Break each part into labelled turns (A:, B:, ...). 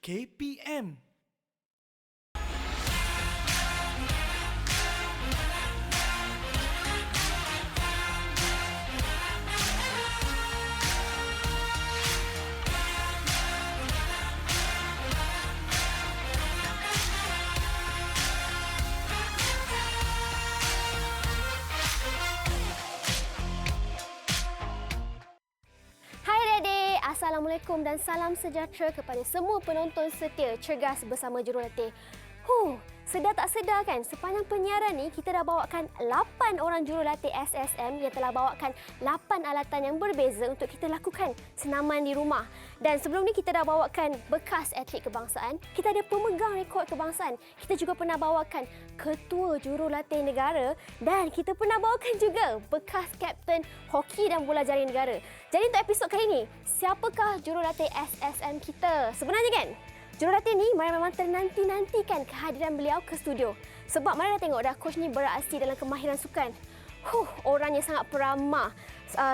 A: KPM.
B: Assalamualaikum dan salam sejahtera kepada semua penonton setia Cergas Bersama Jurulatih. Sedar tak sedar kan, sepanjang penyiaran ni kita dah bawakan 8 orang jurulatih SSM yang telah bawakan 8 alatan yang berbeza untuk kita lakukan senaman di rumah. Dan sebelum ni kita dah bawakan bekas atlet kebangsaan, kita ada pemegang rekod kebangsaan, kita juga pernah bawakan ketua jurulatih negara dan kita pernah bawakan juga bekas kapten hoki dan bola jaring negara. Jadi untuk episod kali ini, siapakah jurulatih SSM kita? Sebenarnya kan, jurulatih ni memang ternanti-nantikan kehadiran beliau ke studio. Sebab mana dah tengok dah coach ni beraksi dalam kemahiran sukan. Orangnya sangat peramah,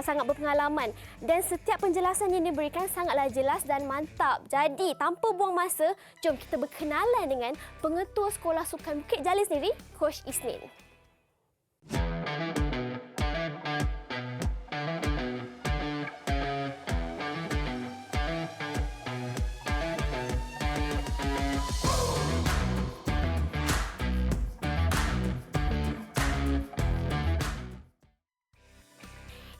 B: sangat berpengalaman dan setiap penjelasan yang diberikan sangatlah jelas dan mantap. Jadi tanpa buang masa, jom kita berkenalan dengan Pengetua Sekolah Sukan Bukit Jalil sendiri, Coach Isnin.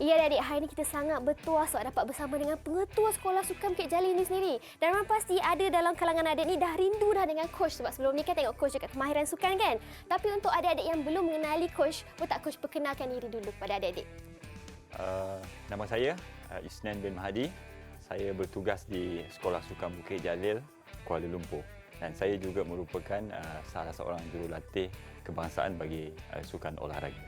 B: Ya adik, hari ini kita sangat bertuah sebab dapat bersama dengan Pengetua Sekolah Sukan Bukit Jalil ini sendiri. Dan memang pasti ada dalam kalangan adik ni dah rindu dah dengan coach sebab sebelum ni kan tengok coach dekat kemahiran sukan kan. Tapi untuk adik-adik yang belum mengenali coach, boleh tak coach perkenalkan diri dulu kepada adik-adik?
C: Nama saya Isnin bin Mahdi. Saya bertugas di Sekolah Sukan Bukit Jalil, Kuala Lumpur. Dan saya juga merupakan salah seorang jurulatih kebangsaan bagi sukan olahraga.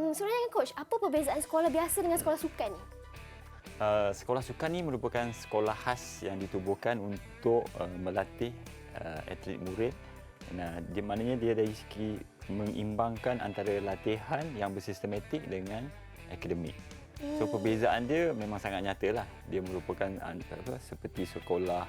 B: Sebenarnya kan coach, apa perbezaan sekolah biasa dengan sekolah sukan ni?
C: Sekolah sukan ni merupakan sekolah khas yang ditubuhkan untuk melatih atlet murid. Di mananya dia dari segi mengimbangkan antara latihan yang bersistematik dengan akademik. So perbezaan dia memang sangat nyata lah. Dia merupakan seperti sekolah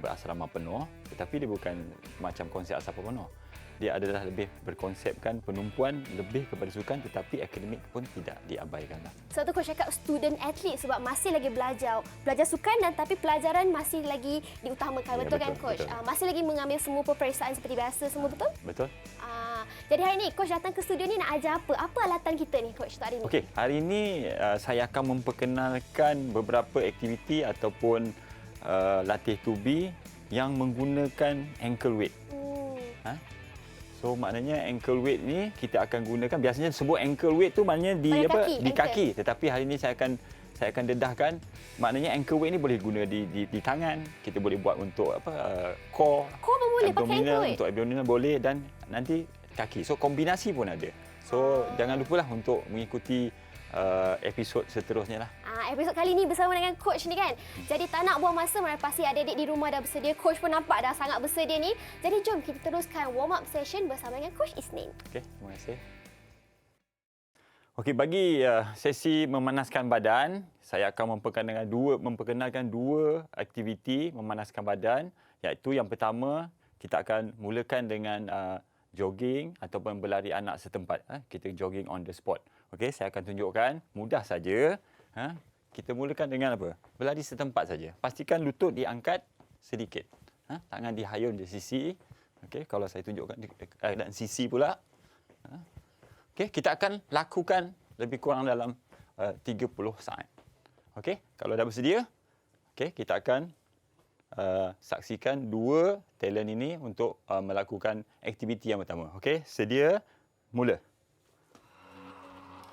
C: berasrama penuh, tetapi dia bukan macam konsep asrama penuh. Dia adalah lebih berkonsepkan penumpuan lebih kepada sukan, tetapi akademik pun tidak diabaikan lah.
B: Sebab tu coach cakap student athlete sebab masih lagi belajar sukan dan tapi pelajaran masih lagi diutamakan. Betul kan coach?
C: Betul.
B: Masih lagi mengambil semua peperiksaan seperti biasa semua, betul?
C: Betul.
B: Jadi hari ni coach datang ke studio ni nak ajar apa? Apa alatan kita ni coach hari ni?
C: Okey, hari ini saya akan memperkenalkan beberapa aktiviti ataupun latih tubi yang menggunakan ankle weight. So maknanya ankle weight ni kita akan gunakan, biasanya sebut ankle weight tu maknanya di kaki. Tetapi hari ini saya akan dedahkan maknanya ankle weight ni boleh guna di tangan. Kita boleh buat untuk core.
B: Core pun boleh pakai ankle weight.
C: Untuk abdominal boleh dan nanti kaki. So kombinasi pun ada. So jangan lupalah untuk mengikuti episod seterusnya lah.
B: Episod kali ni bersama dengan coach ni kan. Jadi tak nak buang masa, mana pasti adik-adik di rumah dah bersedia. Coach pun nampak dah sangat bersedia ni. Jadi jom kita teruskan warm up session bersama dengan Coach Isnin.
C: Okey, terima kasih. Okey, bagi sesi memanaskan badan, saya akan memperkenalkan dua aktiviti memanaskan badan, iaitu yang pertama kita akan mulakan dengan jogging ataupun berlari anak setempat. Kita jogging on the spot. Okey, saya akan tunjukkan mudah saja. Kita mulakan dengan apa? Berlari setempat saja. Pastikan lutut diangkat sedikit. Tangan dihayun di sisi. Okey, kalau saya tunjukkan dan sisi pula. Okey, kita akan lakukan lebih kurang dalam 30 saat. Okey, kalau dah bersedia, okey, kita akan saksikan dua talent ini untuk melakukan aktiviti yang pertama. Okey, sedia, mula.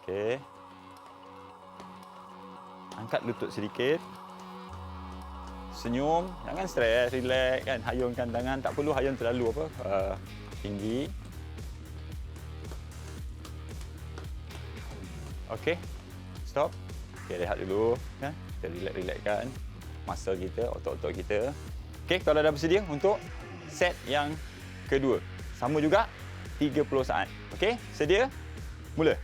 C: Okey. Angkat lutut sedikit. Senyum, jangan stres, relax kan, hayunkan tangan, tak perlu hayun terlalu tinggi. Okey. Stop. Okey, rehat dulu. Kita relax-relaxkan muscle kita, otot-otot kita. Okey, kalau dah bersedia untuk set yang kedua. Sama juga 30 saat. Okey, sedia? Mula.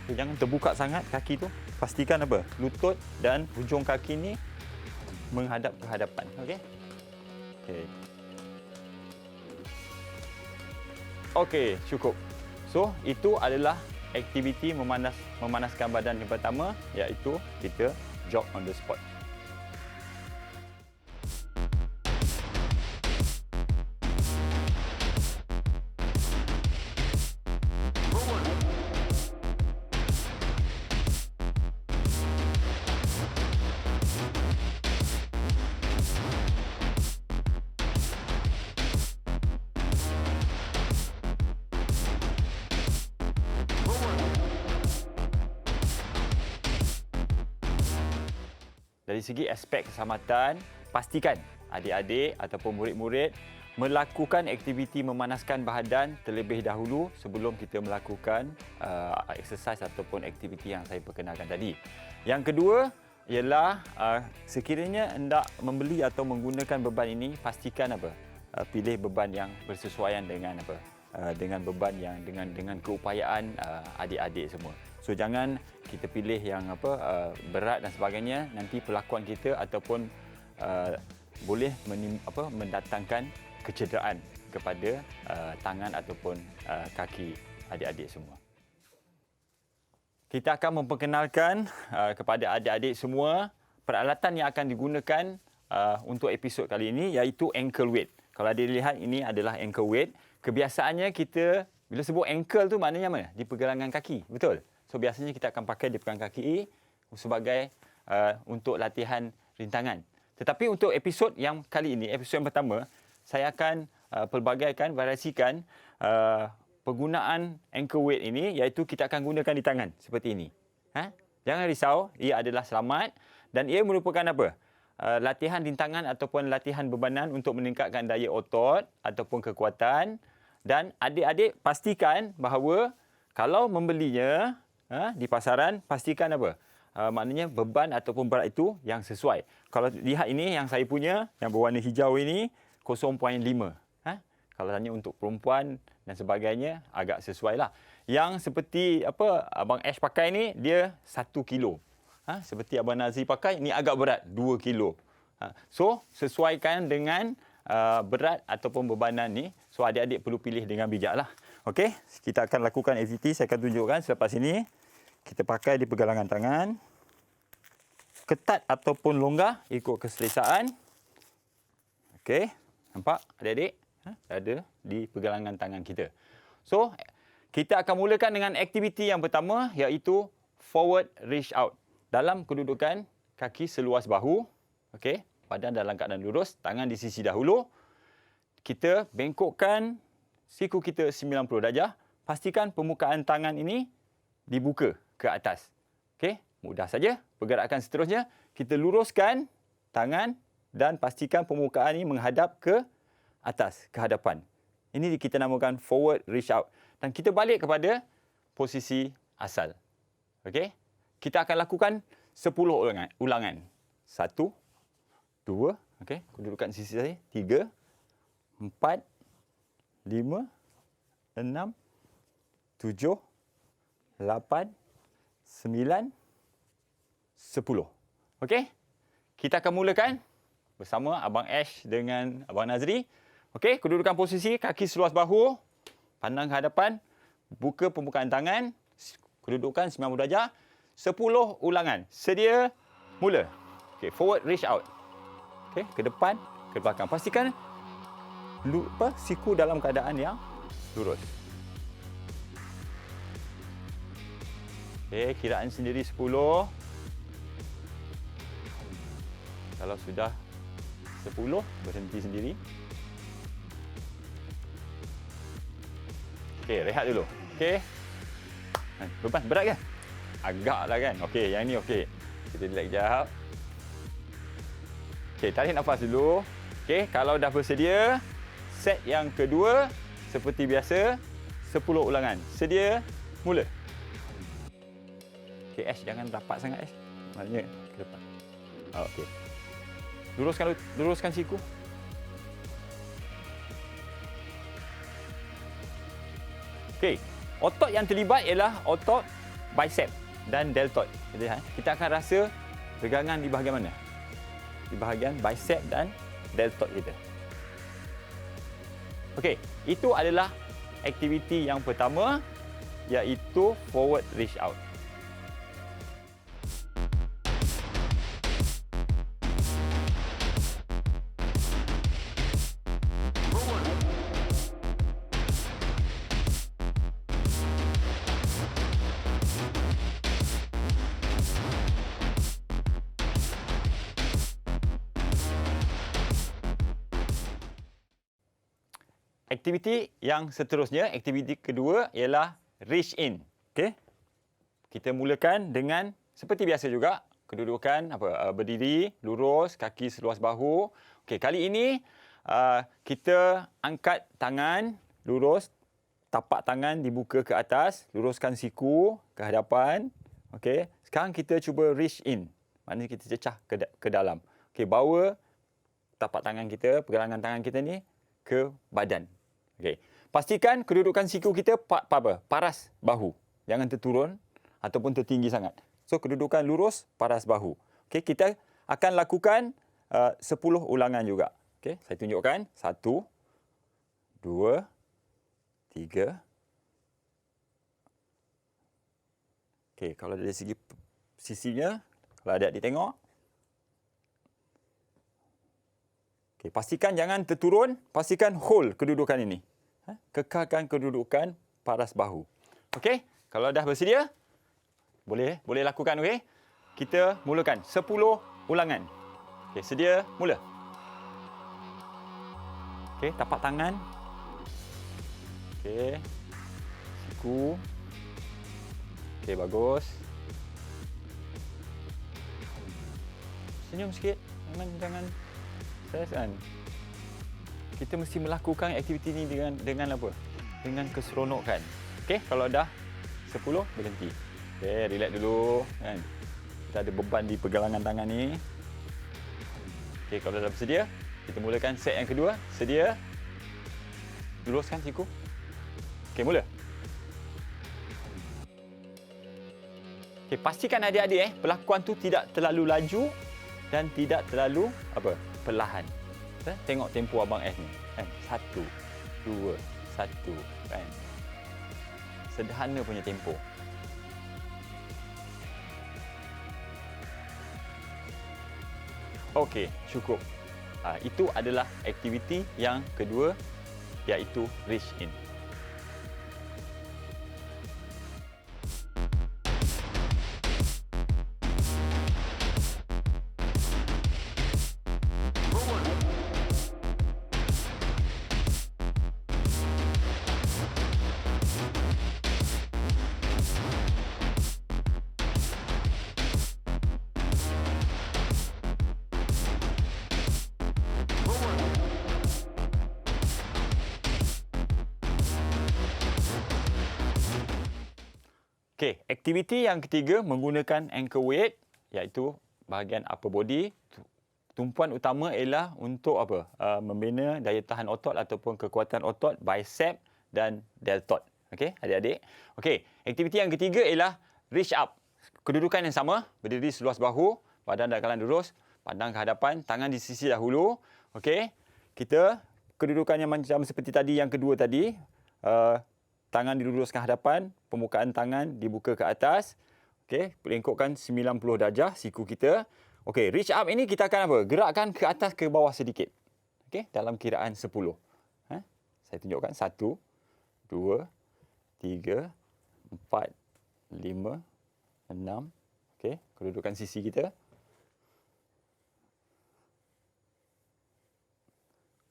C: Jangan terbuka sangat kaki tu. Pastikan apa? Lutut dan hujung kaki ni menghadap ke hadapan. Okey? Okey. Okey, cukup. So, itu adalah aktiviti memanaskan badan yang pertama, iaitu kita jog on the spot. Dari segi aspek keselamatan, pastikan adik-adik ataupun murid-murid melakukan aktiviti memanaskan badan terlebih dahulu sebelum kita melakukan exercise ataupun aktiviti yang saya perkenalkan tadi. Yang kedua ialah sekiranya hendak membeli atau menggunakan beban ini, pastikan pilih beban yang bersesuaian dengan dengan beban yang dengan keupayaan adik-adik semua. So jangan kita pilih yang berat dan sebagainya, nanti perlakuan kita ataupun boleh mendatangkan kecederaan kepada tangan ataupun kaki adik-adik semua. Kita akan memperkenalkan kepada adik-adik semua peralatan yang akan digunakan untuk episod kali ini, iaitu ankle weight. Kalau adik lihat, ini adalah ankle weight. Kebiasaannya kita bila sebut ankle tu maknanya mana? Di pergelangan kaki, betul? So biasanya kita akan pakai di pergelangan kaki sebagai untuk latihan rintangan. Tetapi untuk episod yang kali ini, episod yang pertama, saya akan pelbagaikan, variasikan penggunaan ankle weight ini, iaitu kita akan gunakan di tangan seperti ini. Jangan risau, ia adalah selamat dan ia merupakan latihan rintangan ataupun latihan bebanan untuk meningkatkan daya otot ataupun kekuatan. Dan adik-adik pastikan bahawa kalau membelinya di pasaran, pastikan maknanya beban ataupun berat itu yang sesuai. Kalau lihat ini yang saya punya, yang berwarna hijau ini 0.5. Kalau tanya untuk perempuan dan sebagainya, agak sesuai lah. Yang seperti Abang Ash pakai ni, dia 1 kilo. Seperti Abang Nazri pakai, ni agak berat, 2 kilo. So, sesuaikan dengan berat ataupun bebanan ni. So, adik-adik perlu pilih dengan bijak lah. Okey, kita akan lakukan aktiviti. Saya akan tunjukkan selepas ini. Kita pakai di pergelangan tangan. Ketat ataupun longgar ikut keselesaan. Okey, nampak adik-adik? Ada di pergelangan tangan kita. So, kita akan mulakan dengan aktiviti yang pertama, iaitu forward reach out. Dalam kedudukan kaki seluas bahu. Okey, badan dalam keadaan lurus, tangan di sisi dahulu. Kita bengkokkan siku kita 90 darjah. Pastikan permukaan tangan ini dibuka ke atas. Okey, mudah saja. Pergerakan seterusnya, kita luruskan tangan dan pastikan permukaan ini menghadap ke atas, ke hadapan. Ini kita namakan forward reach out. Dan kita balik kepada posisi asal. Okey, kita akan lakukan 10 ulangan. 1, 2, okey, kedudukan sisi saya, 3, 4, 5, 6, 7, 8, 9, 10. Okey? Kita akan mulakan bersama Abang Ash dengan Abang Nazri. Okey, kedudukan posisi kaki seluas bahu, pandang ke hadapan, buka permukaan tangan, kedudukan 90 darjah, 10 ulangan. Sedia, mula. Okey, forward reach out. Okey, ke depan, ke belakang. Pastikan siku dalam keadaan yang lurus. Okey, kiraan sendiri 10. Kalau sudah 10, berhenti sendiri. Okey, rehat dulu. Okey. Beban berat ke? Agaklah kan. Okey, yang ni okey. Kita relax jap. Okey, tarik nafas dulu. Okey, kalau dah bersedia, set yang kedua seperti biasa, 10 ulangan. Sedia, mula. Okey, Ash, jangan rapat sangat, Ash. Maknanya ke depan. Okey. Luruskan siku. Okey, otot yang terlibat ialah otot bicep dan deltoid. Kita akan rasa regangan di bahagian mana? Di bahagian bicep dan deltoid kita. Okey, itu adalah aktiviti yang pertama, iaitu forward reach out. Aktiviti yang seterusnya, aktiviti kedua ialah reach in. Okey. Kita mulakan dengan seperti biasa juga, kedudukan berdiri, lurus, kaki seluas bahu. Okey, kali ini kita angkat tangan lurus, tapak tangan dibuka ke atas, luruskan siku ke hadapan. Okey. Sekarang kita cuba reach in. Maknanya kita cecah ke dalam. Okey, bawa tapak tangan kita, pergelangan tangan kita ni ke badan. Okey. Pastikan kedudukan siku kita paras bahu. Jangan terturun ataupun tertinggi sangat. So, kedudukan lurus, paras bahu. Okey, kita akan lakukan 10 ulangan juga. Okey, saya tunjukkan. 1, 2, 3. Okey, kalau dari segi sisinya, kalau adik-adik tengok. Okay, pastikan jangan terturun, pastikan hold kedudukan ini. Kekalkan kedudukan paras bahu. Okey, kalau dah bersedia, boleh lakukan. Okey, kita mulakan 10 ulangan. Okey, sedia, mula. Okey, tapak tangan. Okey, siku. Okey, bagus. Senyum sikit, jangan kan? Kita mesti melakukan aktiviti ini dengan apa? Dengan keseronokan. Okey, kalau dah 10 berhenti. Okey, relax dulu kan. Kita ada beban di pergelangan tangan ni. Okey, kalau dah bersedia, kita mulakan set yang kedua. Sedia? Luruskan siku. Okey, mula. Okey, pastikan adik-adik pelakuan tu tidak terlalu laju dan tidak terlalu perlahan. Tengok tempo abang S ni. Kan? 1, 2, 1. Kan? Sederhana punya tempo. Okey, cukup. Itu adalah aktiviti yang kedua, iaitu reach in. Okey, aktiviti yang ketiga menggunakan ankle weight, iaitu bahagian upper body. Tumpuan utama ialah untuk membina daya tahan otot ataupun kekuatan otot bicep dan deltoid. Okey, adik-adik. Okey, aktiviti yang ketiga ialah reach up. Kedudukan yang sama, berdiri seluas bahu, badan dalam keadaan lurus, pandang ke hadapan, tangan di sisi dahulu. Okey, kita kedudukan yang macam seperti tadi, yang kedua tadi. Tangan diluruskan hadapan, permukaan tangan dibuka ke atas. Okey, lengkupkan 90 darjah siku kita. Okey, reach up ini kita akan gerakkan ke atas ke bawah sedikit. Okey, dalam kiraan 10. Saya tunjukkan 1, 2, 3, 4, 5, 6. Okey, kedudukan sisi kita.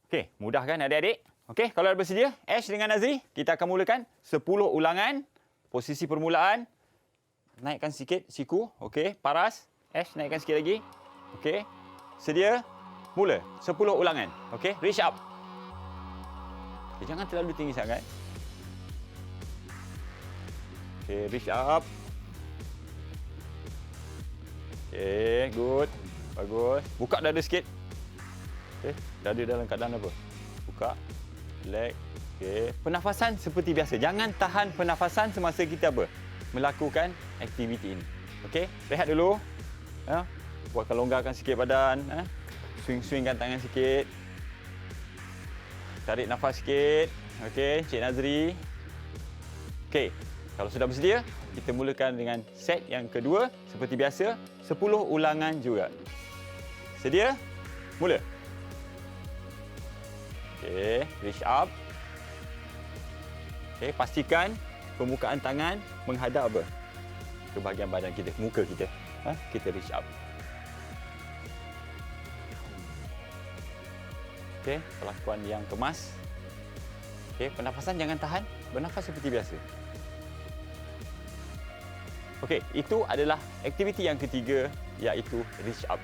C: Okey, mudah kan adik-adik? Okey, kalau dah bersedia, Ash dengan Nazri, kita akan mulakan 10 ulangan. Posisi permulaan, naikkan sikit siku. Okey, paras. Ash, naikkan sikit lagi. Okey, sedia, mula. 10 ulangan. Okey, reach up. Okay, jangan terlalu tinggi sangat. Okey, reach up. Okey, good. Bagus. Buka dada sikit. Okey, dada dalam keadaan apa? Buka. Relax. Okey, pernafasan seperti biasa. Jangan tahan pernafasan semasa kita apa? Melakukan aktiviti ini. Okey, rehat dulu. Buatkan longgarkan sikit badan. Swing-swingkan tangan sikit. Tarik nafas sikit. Okey, Cik Nazri. Okey, kalau sudah bersedia, kita mulakan dengan set yang kedua. Seperti biasa, 10 ulangan juga. Sedia? Mula. Okey, reach up. Okey, pastikan permukaan tangan menghadap apa? Ke bahagian badan kita, muka kita. Kita reach up. Okey, perlakuan yang kemas. Okey, pernafasan jangan tahan. Bernafas seperti biasa. Okey, itu adalah aktiviti yang ketiga, iaitu reach up.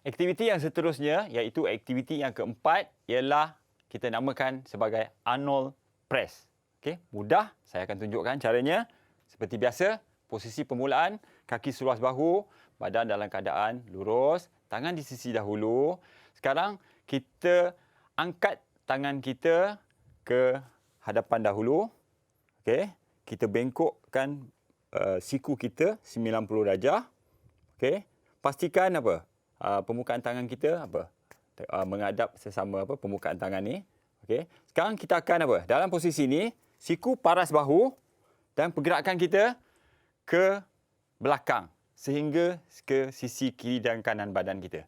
C: Aktiviti yang seterusnya, iaitu aktiviti yang keempat, ialah kita namakan sebagai Arnold Press. Okey, mudah. Saya akan tunjukkan caranya. Seperti biasa, posisi permulaan, kaki seluas bahu, badan dalam keadaan lurus, tangan di sisi dahulu. Sekarang, kita angkat tangan kita ke hadapan dahulu. Okey, kita bengkokkan siku kita 90 darjah. Okey, pastikan apa? Permukaan tangan kita menghadap sesama permukaan tangan ni. Okey. Sekarang kita akan apa? Dalam posisi ini, siku paras bahu dan pergerakan kita ke belakang sehingga ke sisi kiri dan kanan badan kita.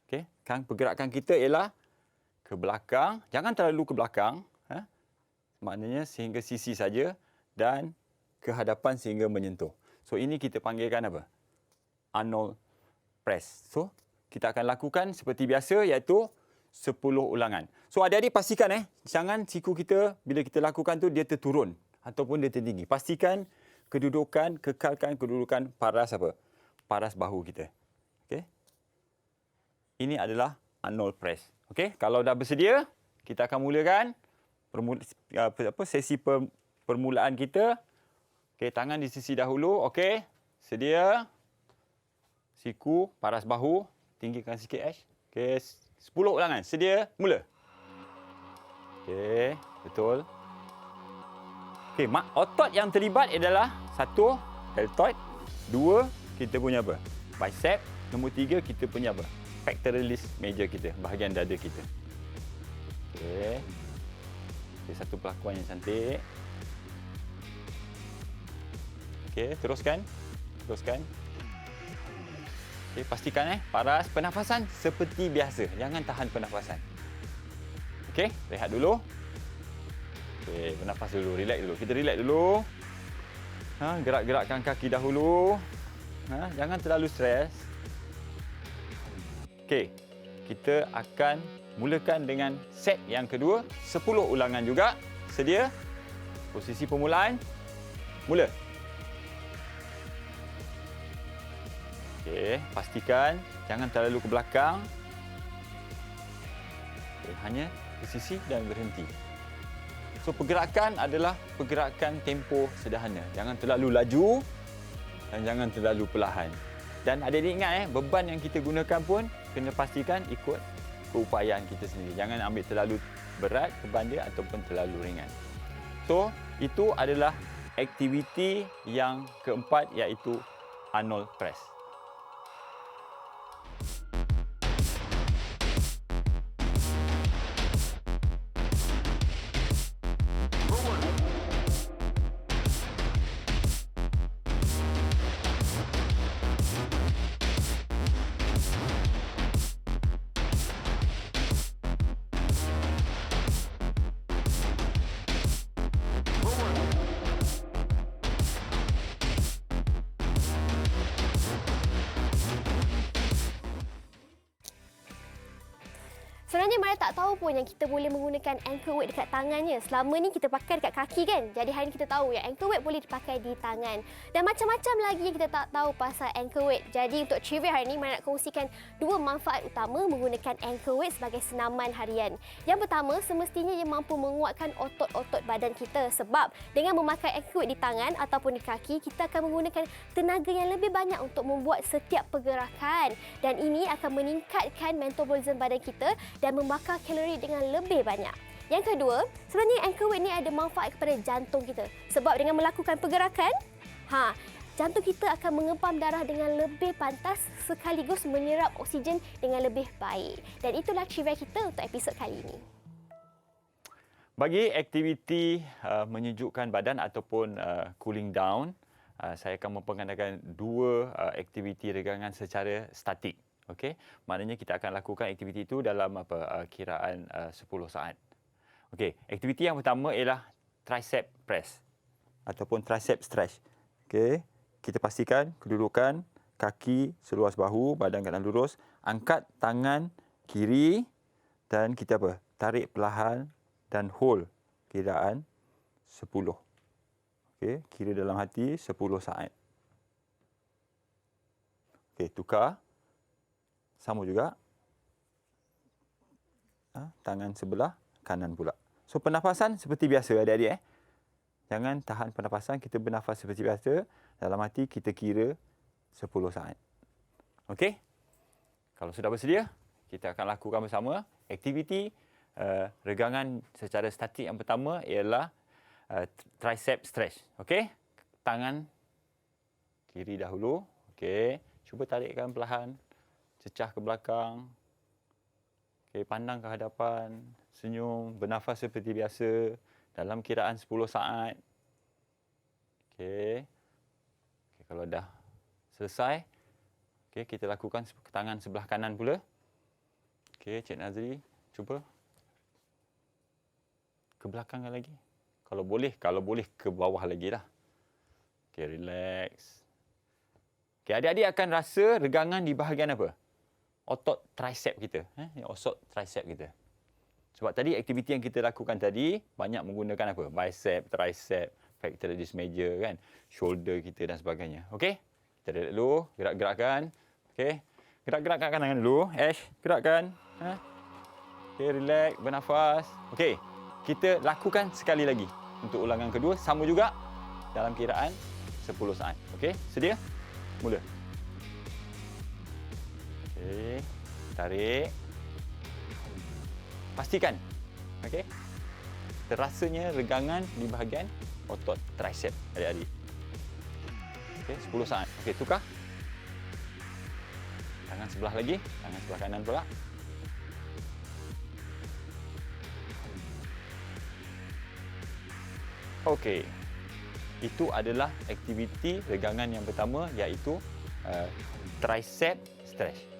C: Okey. Sekarang pergerakan kita ialah ke belakang, jangan terlalu ke belakang, maknanya sehingga sisi saja, dan ke hadapan sehingga menyentuh. So ini kita panggilkan apa? Arnold Press. So kita akan lakukan seperti biasa, iaitu 10 ulangan. So adik-adik pastikan jangan siku kita bila kita lakukan tu dia terturun ataupun dia tertinggi. Pastikan kekalkan kedudukan paras apa? Paras bahu kita. Okey. Ini adalah Arnold Press. Okey, kalau dah bersedia, kita akan mulakan sesi permulaan kita. Okey, tangan di sisi dahulu. Okey, sedia. Siku paras bahu. Tinggikan sikit, Ash. Okey, 10 ulangan. Sedia, mula. Okey, betul. Okey, otot yang terlibat adalah 1, deltoid. 2, kita punya apa? Bicep. Nombor 3, kita punya apa? Pectoralis major kita, bahagian dada kita. Okey. Okey, satu pelakuan yang cantik. Okey, teruskan. Okay, pastikan paras pernafasan seperti biasa. Jangan tahan pernafasan. Okey, rehat dulu. Okey, bernafas dulu, relax dulu. Kita relax dulu. Gerak-gerakkan kaki dahulu. Jangan terlalu stres. Okey, kita akan mulakan dengan set yang kedua, 10 ulangan juga. Sedia? Posisi permulaan. Mula. Okey, pastikan jangan terlalu ke belakang. Okay, hanya ke sisi dan berhenti. So, pergerakan adalah pergerakan tempo sederhana. Jangan terlalu laju dan jangan terlalu perlahan. Dan adik-adik ingat, beban yang kita gunakan pun kena pastikan ikut keupayaan kita sendiri. Jangan ambil terlalu berat beban dia ataupun terlalu ringan. So, itu adalah aktiviti yang keempat, iaitu Arnold Press.
B: Sebenarnya Maria tak tahu pun yang kita boleh menggunakan ankle weight dekat tangannya. Selama ni kita pakai dekat kaki kan. Jadi hari ni kita tahu yang ankle weight boleh dipakai di tangan. Dan macam-macam lagi yang kita tak tahu pasal ankle weight. Jadi untuk trivia hari ni Maria nak kongsikan 2 manfaat utama menggunakan ankle weight sebagai senaman harian. Yang pertama, semestinya ia mampu menguatkan otot-otot badan kita. Sebab dengan memakai ankle weight di tangan ataupun di kaki, kita akan menggunakan tenaga yang lebih banyak untuk membuat setiap pergerakan. Dan ini akan meningkatkan metabolisme badan kita dan membakar kalori dengan lebih banyak. Yang kedua, sebenarnya ankle weight ni ada manfaat kepada jantung kita. Sebab dengan melakukan pergerakan, jantung kita akan mengempam darah dengan lebih pantas sekaligus menyerap oksigen dengan lebih baik. Dan itulah trivia kita untuk episod kali ini.
C: Bagi aktiviti menyejukkan badan ataupun cooling down, saya akan memperkenalkan 2 aktiviti regangan secara statik. Okey, maknanya kita akan lakukan aktiviti itu dalam kiraan 10 saat. Okey, aktiviti yang pertama ialah tricep press ataupun tricep stretch. Okey, kita pastikan kedudukan kaki seluas bahu, badan keadaan lurus, angkat tangan kiri dan kita tarik perlahan dan hold kiraan 10. Okey, kira dalam hati 10 saat. Okey, tukar. Sama juga. Tangan sebelah kanan pula. So pernafasan seperti biasa adik-adik. Jangan tahan pernafasan, kita bernafas seperti biasa. Dalam hati kita kira 10 saat. Okey? Kalau sudah bersedia, kita akan lakukan bersama aktiviti regangan secara statik yang pertama ialah tricep stretch. Okey? Tangan kiri dahulu. Okey, cuba tarikkan perlahan. Cecah ke belakang. Okey, pandang ke hadapan, senyum, bernafas seperti biasa dalam kiraan 10 saat. Okey. Okey, kalau dah selesai, okey, kita lakukan tangan sebelah kanan pula. Okey, Cik Nazri, cuba ke belakang lagi. Kalau boleh ke bawah lagi lah. Okey, relax. Okey, adik-adik akan rasa regangan di bahagian apa? Otot tricep kita. Otot tricep kita. Sebab tadi aktiviti yang kita lakukan tadi banyak menggunakan apa? Bicep, tricep, pectoralis major kan, shoulder kita dan sebagainya. Okey? Kita relax dulu, gerak-gerakkan. Okey? Gerak-gerakkan tangan dulu. Ash, gerakkan. Okey, relax, bernafas. Okey. Kita lakukan sekali lagi. Untuk ulangan kedua sama juga dalam kiraan 10 saat. Okey? Sedia? Mula. Okey, tarik. Pastikan. Okey. Terasanya regangan di bahagian otot tricep adik-adik. Okey, 10 saat. Okey, tukar. Tangan sebelah lagi, tangan sebelah kanan pula. Okey. Itu adalah aktiviti regangan yang pertama iaitu tricep stretch.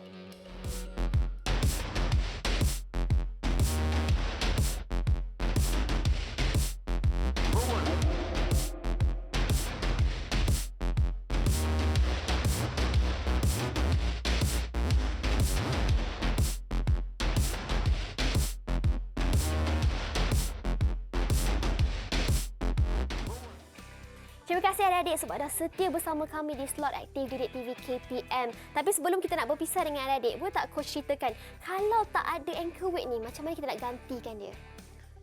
B: Terima kasih adik-adik sebab dah setia bersama kami di slot aktif Didik TV KPM. Tapi sebelum kita nak berpisah dengan adik-adik, boleh tak coach ceritakan kalau tak ada ankle weight ni, macam mana kita nak gantikan dia?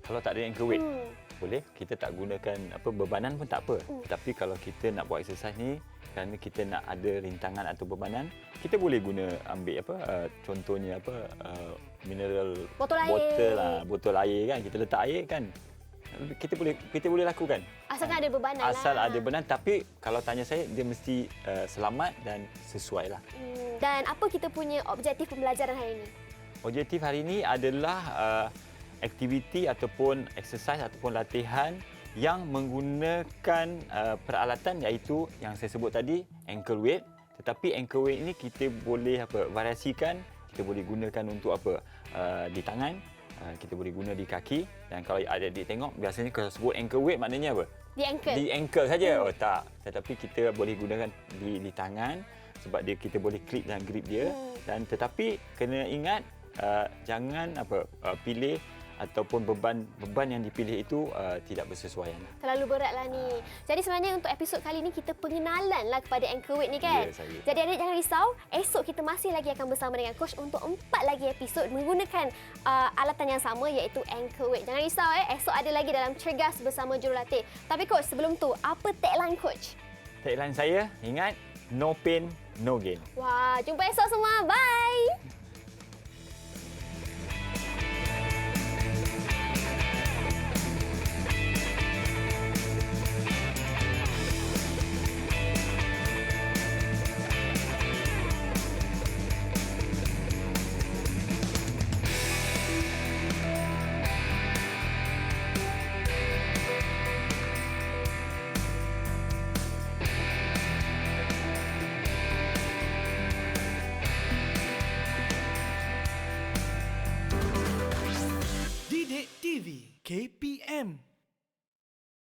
C: Kalau tak ada ankle weight, boleh kita tak gunakan bebanan pun tak apa. Tapi kalau kita nak buat exercise ni kerana kita nak ada rintangan atau bebanan, kita boleh ambil contohnya mineral botol air kan, kita letak air kan. Kita boleh lakukan.
B: Asalkan ada bebanan
C: Asal ada bebanan, tapi kalau tanya saya dia mesti selamat dan sesuai lah.
B: Dan apa kita punya objektif pembelajaran hari ini?
C: Objektif hari ini adalah aktiviti ataupun exercise ataupun latihan yang menggunakan peralatan iaitu yang saya sebut tadi ankle weight. Tetapi ankle weight ini kita boleh variasikan. Kita boleh gunakan untuk di tangan, kita boleh guna di kaki. Dan kalau adik-adik tengok biasanya kalau sebut ankle weight maknanya apa?
B: Di ankle.
C: Di ankle saja. Oh tak. Tetapi kita boleh gunakan di tangan sebab kita boleh clip dan grip dia. Dan tetapi kena ingat jangan pilih ataupun beban yang dipilih itu tidak bersesuaian.
B: Terlalu berat lah ni. Jadi sebenarnya untuk episod kali ni kita pengenalan lah kepada anchor weight ni kan.
C: Ya, saya.
B: Jadi adik jangan risau, esok kita masih lagi akan bersama dengan coach untuk 4 lagi episod menggunakan alatan yang sama iaitu anchor weight. Jangan risau esok ada lagi dalam Cergas Bersama Jurulatih. Tapi coach, sebelum tu apa tagline coach?
C: Tagline saya, ingat, no pain, no gain.
B: Wah, jumpa esok semua. Bye.